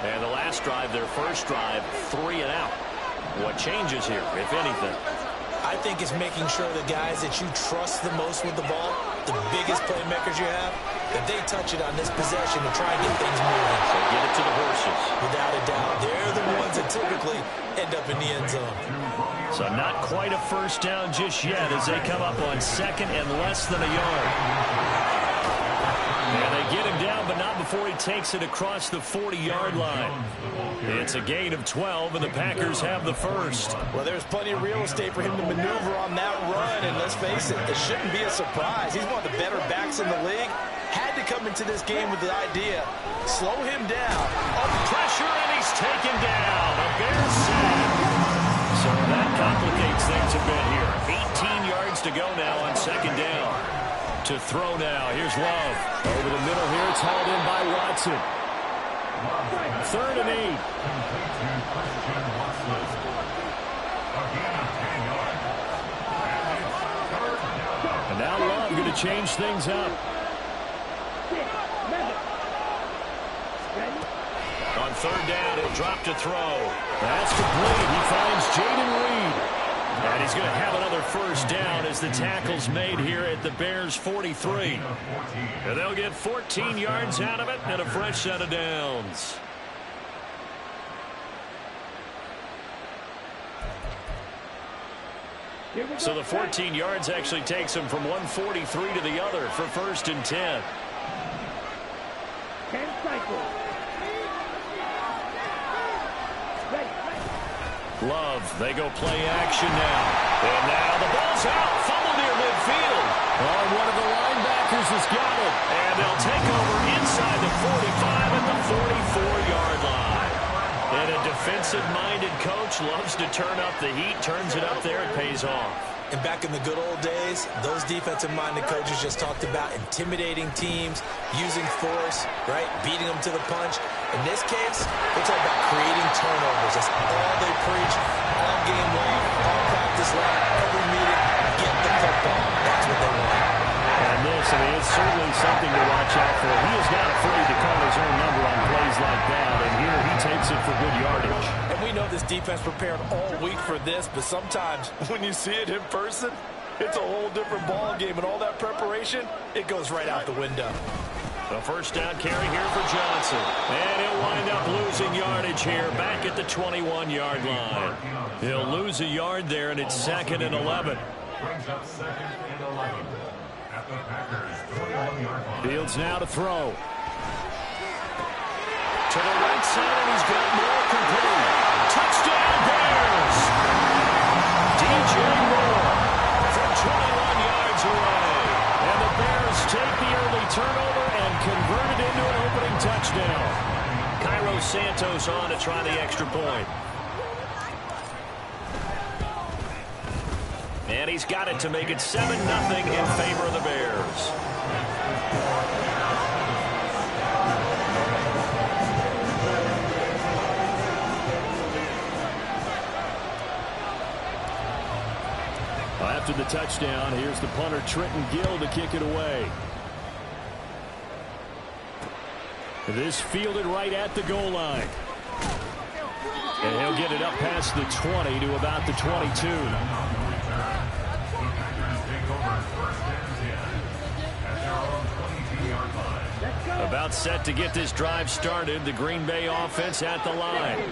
And the last drive, their first drive, 3 and out. What changes here, if anything? I think it's making sure the guys that you trust the most with the ball, the biggest playmakers you have, that they touch it on this possession to try and get things moving. So get it to the horses. Without a doubt, they're the ones that typically end up in the end zone. So not quite a first down just yet as they come up on second and less than a yard. And they get him down, but not before he takes it across the 40-yard line. It's a gain of 12, and the Packers have the first. Well, there's plenty of real estate for him to maneuver on that run, and let's face it, it shouldn't be a surprise. He's one of the better backs in the league. Had to come into this game with the idea, slow him down. Up pressure, and he's taken down. A Bears sack. So that complicates things a bit here. 18 yards to go now on second down. To throw now, here's Love. Over the middle here, it's hauled in by Watson. 3rd and 8. And now Love going to change things up. On 3rd down, he'll drop to throw. That's complete. He finds Jaden Reed. And he's going to have another first down as the tackle's made here at the Bears' 43. And they'll get 14 yards out of it and a fresh set of downs. So the 14 yards actually takes him from 143 to the other for 1st and 10. Love, they go play action now. And now the ball's out. Fumble near midfield. Oh, one of the linebackers has got it. And they'll take over inside the 45 at the 44-yard line. And a defensive-minded coach loves to turn up the heat, turns it up there, and pays off. And back in the good old days, those defensive-minded coaches just talked about intimidating teams, using force, right, beating them to the punch. In this case, it's all about creating turnovers. That's all they preach all game long, all practice long, every meeting. Get the football. That's what they want. And this, I mean, it's certainly something to watch out for. He is not afraid to call his own number on plays like that, and here he takes it for good yardage. And we know this defense prepared all week for this, but sometimes when you see it in person, it's a whole different ball game, and all that preparation, it goes right out the window. The first down carry here for Johnson. And he'll wind up losing yardage here back at the 21-yard line. He'll lose a yard there, and it's 2nd and 11. Brings up 2nd and 11 at the Packers' 21-yard line. Fields now to throw. To the right side, and he's got more complete. Touchdown, Bears! DJ Moore from 21 yards away. And the Bears take the early turnover and convert it into an opening touchdown. Cairo Santos on to try the extra point. And he's got it to make it 7-0 in favor of the Bears. After the touchdown, here's the punter Trenton Gill to kick it away. This fielded right at the goal line. And he'll get it up past the 20 to about the 22. About set to get this drive started. The Green Bay offense at the line.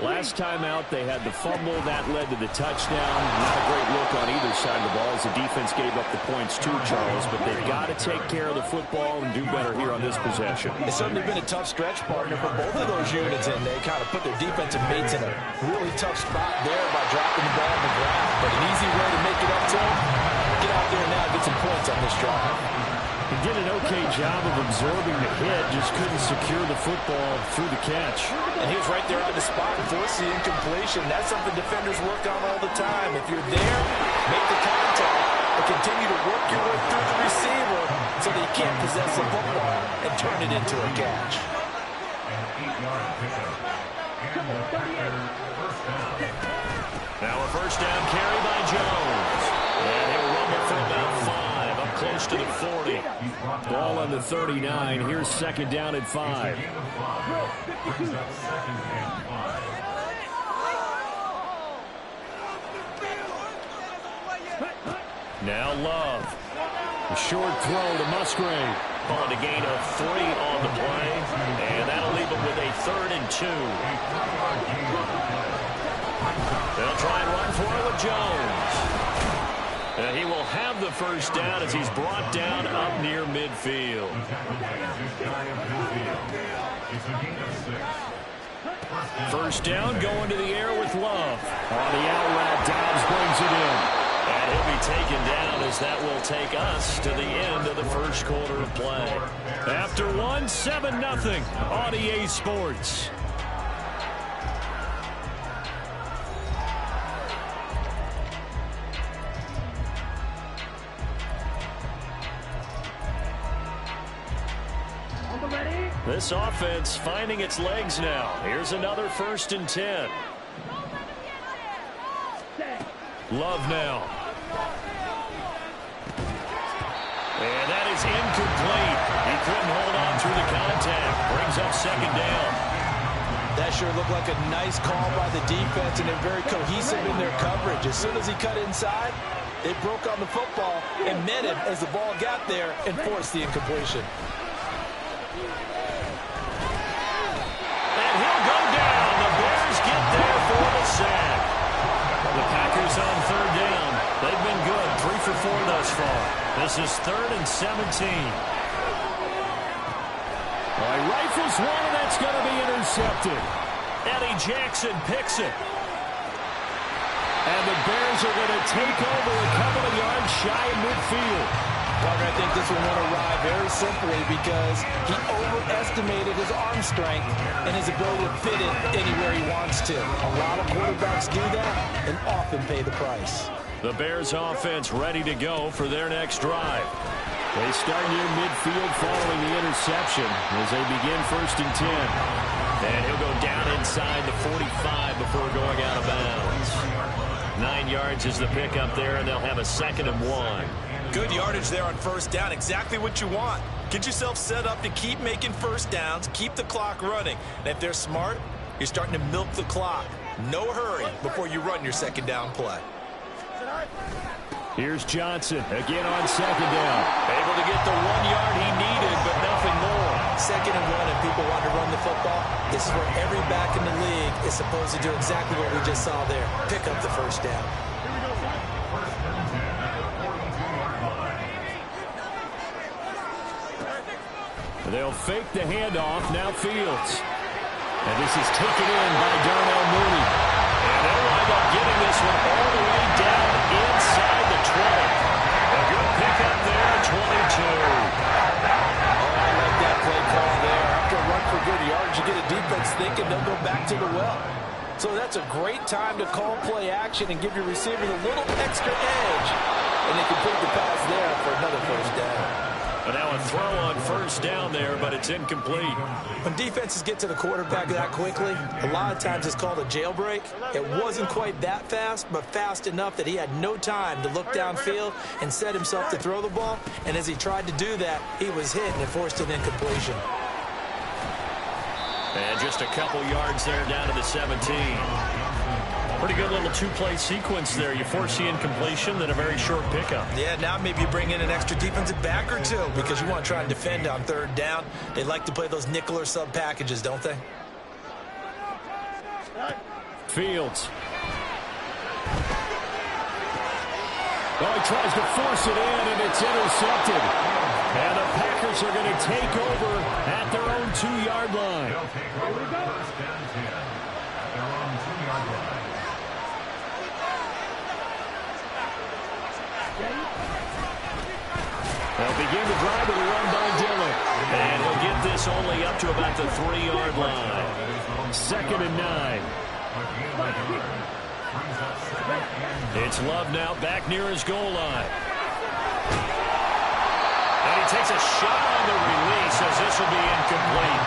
Last time out, they had the fumble. That led to the touchdown. Not a great look on either side of the ball as the defense gave up the points too, Charles. But they've got to take care of the football and do better here on this possession. It's certainly been a tough stretch, partner, for both of those units, and they kind of put their defensive mates in a really tough spot there by dropping the ball on the ground. But an easy way to make it up to them, get out there now and get some points on this drive. He did an okay job of absorbing the hit, just couldn't secure the football through the catch. And he was right there on the spot and forced the incompletion. That's something defenders work on all the time. If you're there, make the contact, but continue to work your way through the receiver so that you can't possess the football and turn it into a catch. Now a first down carry by Jones. And he'll rumble for about 5 up close to the 40. Ball on the 39. Here's second down and 5. Brings up second and 5. Now Love. A short throw to Musgrave. On a gain of 3 on the play. And that'll leave him with a 3rd and 2. They'll try and run for it with Jones. And he will have the first down as he's brought down up near midfield. First down going to the air with Love. On the out route, Dobbs brings it in. And he'll be taken down as that will take us to the end of the first quarter of play. After 1, 7-0 on EA Sports. This offense finding its legs now. Here's another 1st and 10. Love now. And that is incomplete. He couldn't hold on through the contact. Brings up second down. That sure looked like a nice call by the defense, and they're very cohesive in their coverage. As soon as he cut inside, they broke on the football and met him as the ball got there and forced the incompletion. And he'll go down. The Bears get there for the sack. The Packers on 3rd down. They've been good, 3 for 4 thus far. This is 3rd and 17. He rifles one, and that's going to be intercepted. Eddie Jackson picks it. And the Bears are going to take over a couple of yards shy of midfield. Partner, I think this one won't arrive very simply because he overestimated his arm strength and his ability to fit it anywhere he wants to. A lot of quarterbacks do that and often pay the price. The Bears offense ready to go for their next drive. They start near midfield following the interception as they begin 1st and 10. And he'll go down inside the 45 before going out of bounds. 9 yards is the pickup there, and they'll have a 2nd and 1. Good yardage there on 1st down. Exactly what you want. Get yourself set up to keep making 1st downs, keep the clock running. And if they're smart, you're starting to milk the clock. No hurry before you run your 2nd down play. Here's Johnson again on 2nd down. Able to get the 1 yard he needed, but nothing more. 2nd and 1, and people want to run the football. This is where every back in the league is supposed to do exactly what we just saw there. Pick up the 1st down. They'll fake the handoff. Now Fields. And this is taken in by Darnell Mooney. And they'll wind up getting this one all the way down inside the 20. A good pickup there, 22. Oh, I like that play call there. After a run for good yards, you get a defense thinking they'll go back to the well. So that's a great time to call play action and give your receivers a little extra edge. And they complete the pass there for another 1st down. But now a throw on 1st down there, but it's incomplete. When defenses get to the quarterback that quickly, a lot of times it's called a jailbreak. It wasn't quite that fast, but fast enough that he had no time to look downfield and set himself to throw the ball. And as he tried to do that, he was hit and it forced an incompletion. And just a couple yards there down to the 17. Pretty good little 2-play sequence there. You force the incompletion, then a very short pickup. Yeah, now maybe you bring in an extra defensive back or two because you want to try and defend on 3rd down. They like to play those nickel or sub packages, don't they? Fields. Oh, he tries to force it in, and it's intercepted. And the Packers are going to take over at their own 2-yard line. They'll take over 1st and 10 at their own 2-yard line. They'll begin the drive with a run by Dillon. And he'll get this only up to about the 3-yard line. 2nd and 9. It's Love now back near his goal line. And he takes a shot on the release as this will be incomplete.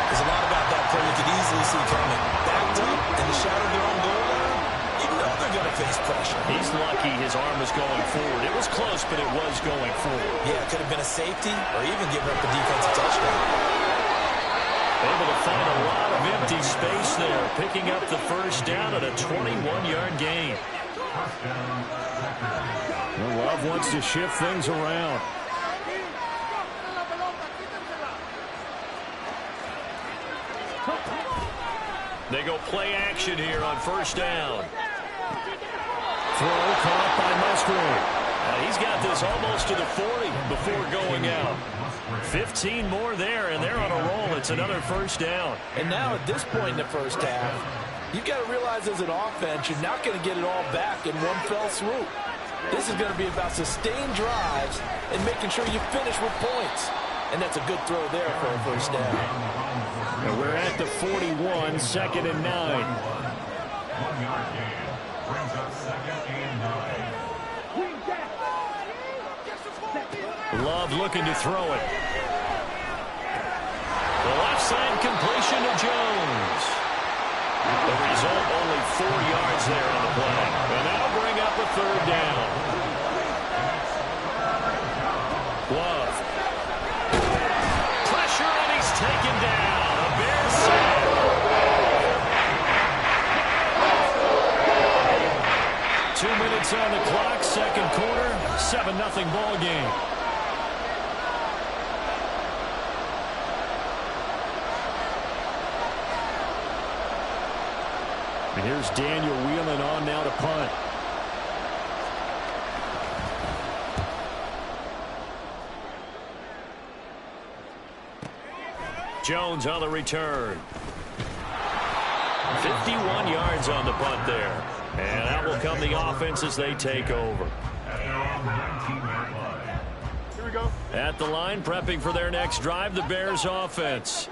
There's a lot about that play you could easily see coming. Backed up in the shadow of their own goal line. You know they're are going to face pressure. He's lucky his arm was going forward. It was close, but it was going forward. Yeah, it could have been a safety or even giving up a defensive touchdown. Able to find a lot of empty space there, picking up the first down at a 21-yard gain. Well, Love wants to shift things around. They go play action here on first down. Throw caught by Musgrave. He's got this almost to the 40 before going out. 15 more there, and they're on a roll. It's another first down. And now at this point in the first half, you've got to realize as an offense, you're not going to get it all back in one fell swoop. This is going to be about sustained drives and making sure you finish with points. And that's a good throw there for a first down. And we're at the 41, 2nd and 9. 1-yard gain brings up 2nd and 9. Love looking to throw it. The left side completion to Jones. The result, only 4 yards there on the play. And that'll bring up a third down. Love. Pressure, and he's taken down. A Bears sack. 2 minutes on the clock, second quarter, 7-0 ball game. And here's Daniel Whelan on now to punt. Jones on the return. 51 yards on the punt there. And out will come the offense as they take over. At their own 19-yard line. Here we go. At the line, prepping for their next drive, the Bears offense.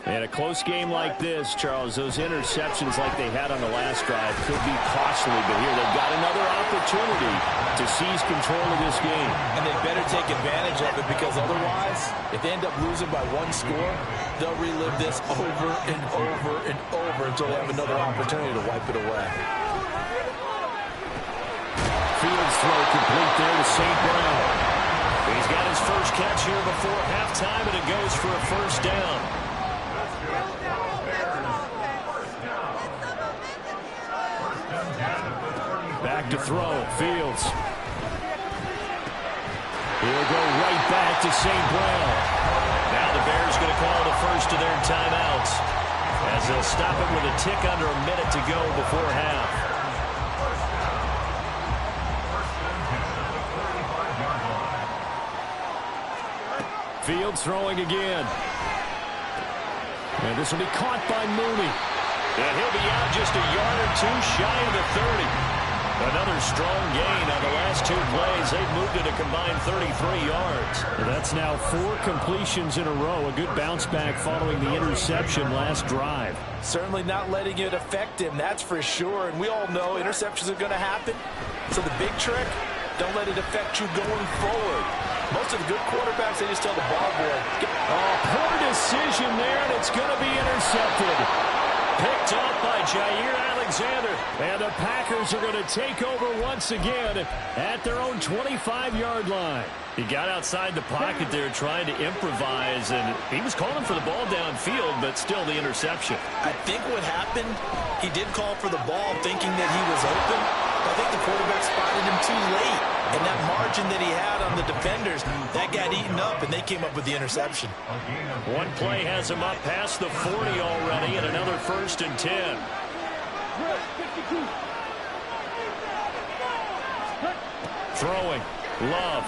In a close game like this, Charles, those interceptions like they had on the last drive could be costly, but here they've got another opportunity to seize control of this game. And they better take advantage of it, because otherwise, if they end up losing by 1 score, they'll relive this over and over and over until they have another opportunity to wipe it away. Fields throw complete there to St. Brown. He's got his first catch here before halftime, and it goes for a first down. Back to throw. Fields. He'll go right back to St. Brown. Now the Bears going to call the first of their timeouts, as they'll stop it with a tick under a minute to go before half. Fields throwing again. And this will be caught by Mooney. And he'll be out just a yard or two shy of the 30. Another strong gain on the last 2 plays. They've moved it a combined 33 yards. Well, that's now 4 completions in a row. A good bounce back following the interception last drive. Certainly not letting it affect him, that's for sure. And we all know interceptions are going to happen. So the big trick, don't let it affect you going forward. Most of the good quarterbacks, they just tell the ball boy. Oh, poor decision there, and it's going to be intercepted. Picked up by Jair Alexander. And the Packers are going to take over once again at their own 25-yard line. He got outside the pocket there trying to improvise, and he was calling for the ball downfield, but still the interception. I think what happened, he did call for the ball thinking that he was open. I think the quarterback spotted him too late. And that margin that he had on the defenders, that got eaten up, and they came up with the interception. One play has him up past the 40 already, and another 1st and 10. Throwing. Love.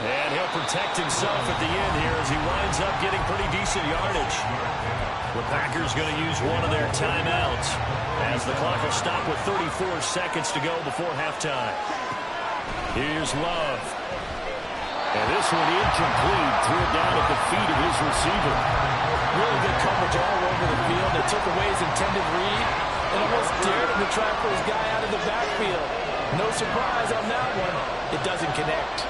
And he'll protect himself at the end here as he winds up getting pretty decent yardage. The Packers going to use one of their timeouts as the clock will stop with 34 seconds to go before halftime. Here's Love. And this one incomplete. Threw it down at the feet of his receiver. Really good coverage all over the field. They took away his intended read and almost dared him to try for his guy out of the backfield. No surprise on that one. It doesn't connect.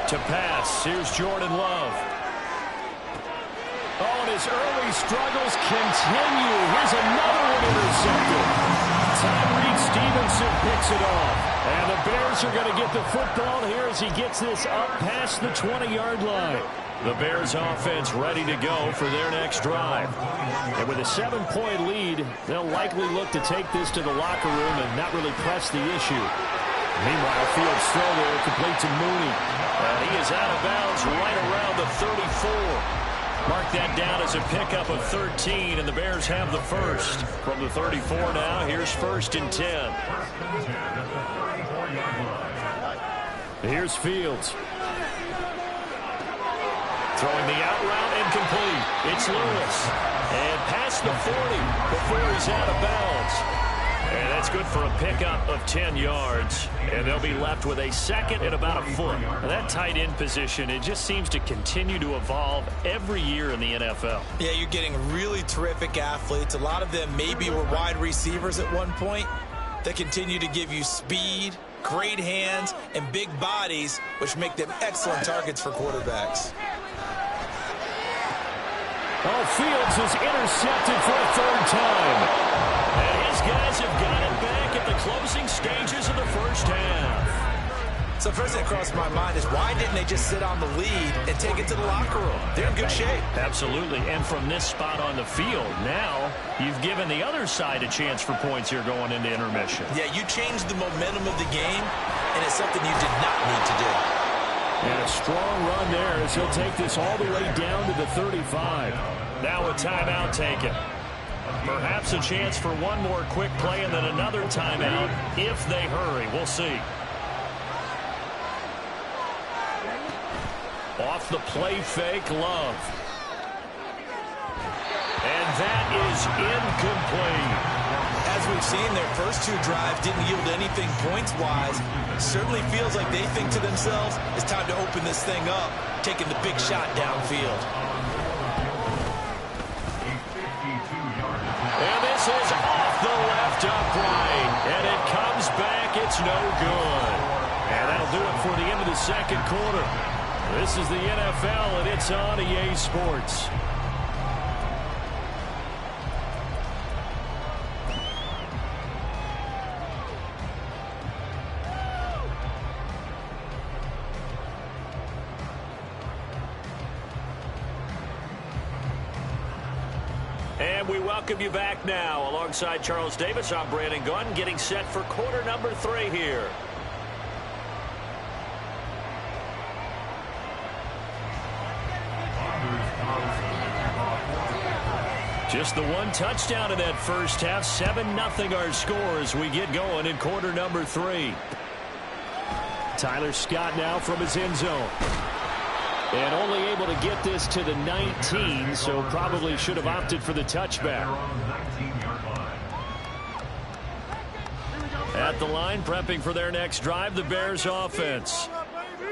To pass, here's Jordan Love. Oh, and his early struggles continue. Here's another one intercepted. Tyreek Stevenson picks it off. And the Bears are going to get the football here as he gets this up past the 20-yard line. The Bears offense ready to go for their next drive. And with a 7-point lead, they'll likely look to take this to the locker room and not really press the issue. Meanwhile, Fields throw there, complete to Mooney. And he is out of bounds right around the 34. Mark that down as a pickup of 13, and the Bears have the first. From the 34 now, here's 1st and 10. Here's Fields. Throwing the out route incomplete. It's Lewis. And past the 40 before he's out of bounds. And that's good for a pickup of 10 yards. And they'll be left with a 2nd and about a foot. Now that tight end position, it just seems to continue to evolve every year in the NFL. Yeah, you're getting really terrific athletes. A lot of them maybe were wide receivers at one point. They continue to give you speed, great hands, and big bodies, which make them excellent targets for quarterbacks. Oh, Fields is intercepted for a 3rd time. And his guys have got it back at the closing stages of the first half. So first thing that crossed my mind is why didn't they just sit on the lead and take it to the locker room? They're in good shape. Absolutely. And from this spot on the field, now you've given the other side a chance for points here going into intermission. Yeah, you changed the momentum of the game, and it's something you did not need to do. And a strong run there as he'll take this all the way down to the 35. Now a timeout taken. Perhaps a chance for one more quick play and then another timeout if they hurry. We'll see. Off the play fake, Love. And that is incomplete. As we've seen, their first 2 drives didn't yield anything points-wise. Certainly feels like they think to themselves, it's time to open this thing up, taking the big shot downfield. And this is off the left upright. And it comes back. It's no good. And that'll do it for the end of the 2nd quarter. This is the NFL, and it's on EA Sports. And we welcome you back now. Alongside Charles Davis, I'm Brandon Gunn, getting set for quarter number 3 here. Just the one touchdown in that first half. 7-0 our score as we get going in quarter number 3. Tyler Scott now from his end zone. And only able to get this to the 19, so probably should have opted for the touchback. At the line, prepping for their next drive, the Bears offense.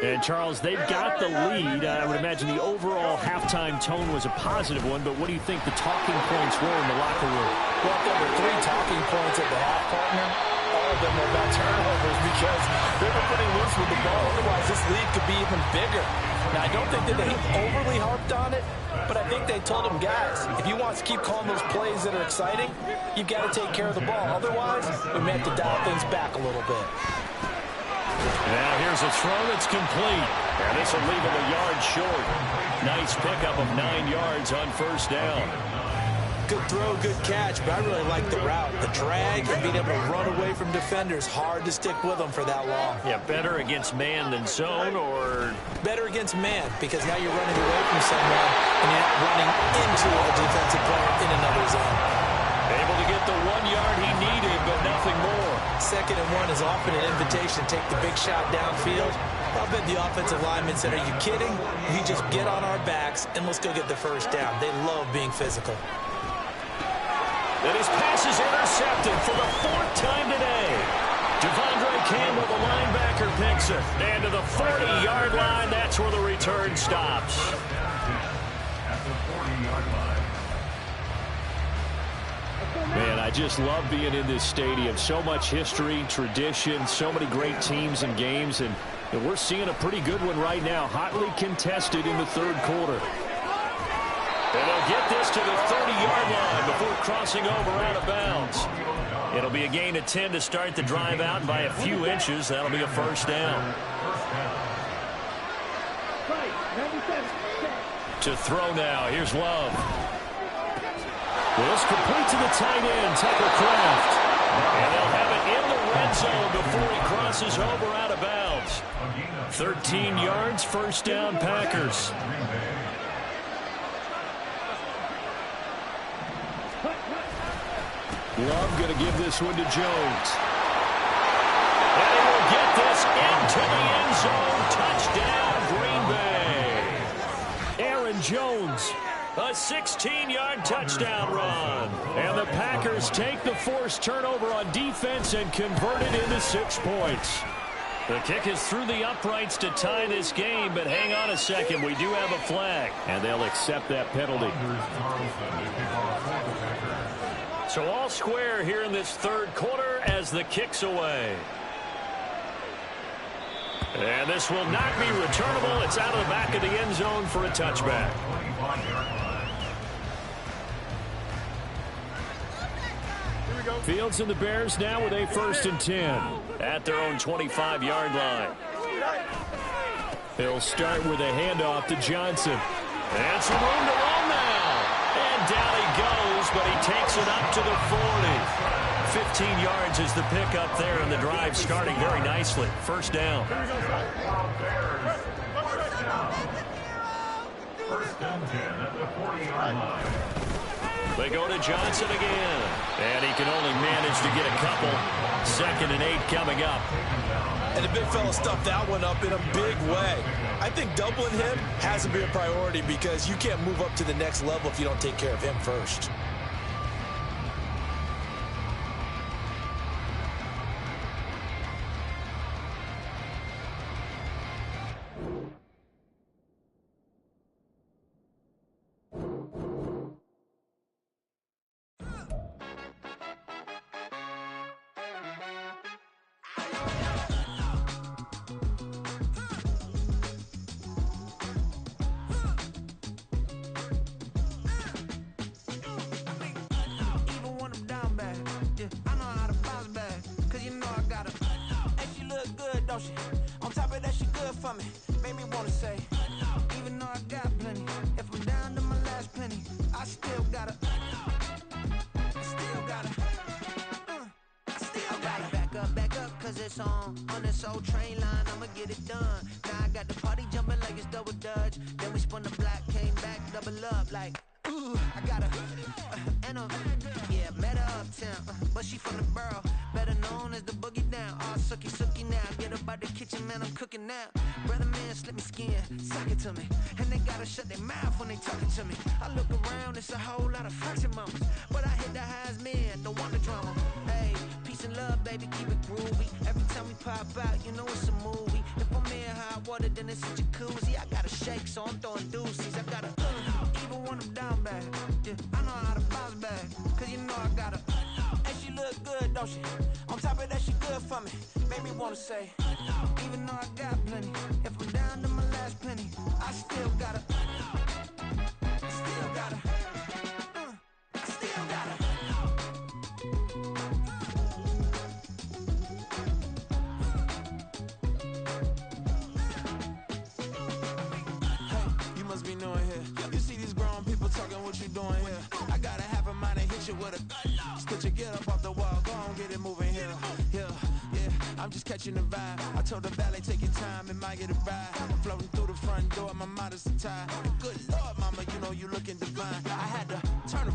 And, Charles, they've got the lead. I would imagine the overall halftime tone was a positive one, but what do you think the talking points were in the locker room? Well, there were 3 talking points at the half, partner. All of them were about turnovers because they were pretty loose with the ball. Otherwise, this lead could be even bigger. Now, I don't think that they overly harped on it, but I think they told them, guys, if you want to keep calling those plays that are exciting, you've got to take care of the ball. Otherwise, we may have to dial things back a little bit. Now here's a throw that's complete. And this will leave him a yard short. Nice pickup of 9 yards on first down. Good throw, good catch, but I really like the route. The drag and being able to run away from defenders, hard to stick with them for that long. Yeah, better against man than zone, or? Better against man, because now you're running away from someone and you're not running into a defensive player in another zone. Able to get the 1 yard he needed, but nothing more. 2nd and 1 is often an invitation to take the big shot downfield. I bet the offensive lineman said, are you kidding? You just get on our backs and let's go get the first down. They love being physical. And his pass is intercepted for the 4th time today. Devondre Campbell, the linebacker, picks it. And to the 40-yard line, that's where the return stops. At the 40-yard line. Man, I just love being in this stadium. So much history, tradition, so many great teams and games, and we're seeing a pretty good one right now, hotly contested in the 3rd quarter. And they'll get this to the 30-yard line before crossing over out of bounds. It'll be a gain of 10 to start the drive out by a few inches. That'll be a first down. To throw now. Here's Love. This complete to the tight end, Tucker Kraft. And they'll have it in the red zone before he crosses over out of bounds. 13 yards, first down, Packers. Love going to give this one to Jones. And he will get this into the end zone. Touchdown, Green Bay. Aaron Jones, a 16-yard touchdown run. And the Packers take the forced turnover on defense and convert it into 6 points. The kick is through the uprights to tie this game, but hang on a second. We do have a flag, and they'll accept that penalty. So all square here in this third quarter as the kick's away. And this will not be returnable. It's out of the back of the end zone for a touchback. Fields and the Bears now with a 1st and 10 at their own 25-yard line. They'll start with a handoff to Johnson. And some room to run now. And down he goes, but he takes it up to the 40. 15 yards is the pickup there, and the drive starting very nicely. First down. First and 10 at the 40-yard line. They go to Johnson again. And he can only manage to get a couple. 2nd and 8 coming up. And the big fella stuffed that one up in a big way. I think doubling him has to be a priority because you can't move up to the next level if you don't take care of him first. On top of that, she good for me. Made me wanna say, even though I got plenty, if I'm down to my last penny, I still gotta back up, cause it's on this old train line, I'ma get it done. Now I got the party jumping like it's double dutch. Then we spun the block, came back, double up like, ooh, I got a, yeah, met her uptown, but she from the borough, better known as the boogie down. All sucky now, get up out the kitchen, man, I'm cooking now. Brother man, slip me skin, suck it to me, and they gotta shut their mouth when they talking to me. I look around, it's a whole lot of foxy mamas, but I hit the highs, man, don't want the drama. Hey, peace and love, baby, keep it groovy. Every time we pop out, you know it's a movie. If I'm in hot water, then it's a jacuzzi. I gotta shake, so I'm throwing deuces. I gotta, even when I'm down bad, yeah, I know how to bounce back, cause you know I gotta, and she look good, don't she? On top of that, she good for me. Made me wanna say, even though I got plenty, if I'm down to my last penny, I still gotta, still gotta. What you doing here? I gotta have a mind to hit you with a stitch you, get up off the wall, go on, get it moving here. Yeah, I'm just catching the vibe. I told the valet, take your time, it might get a ride. I'm floating through the front door, my modest attire. Good Lord, mama, you know you looking divine.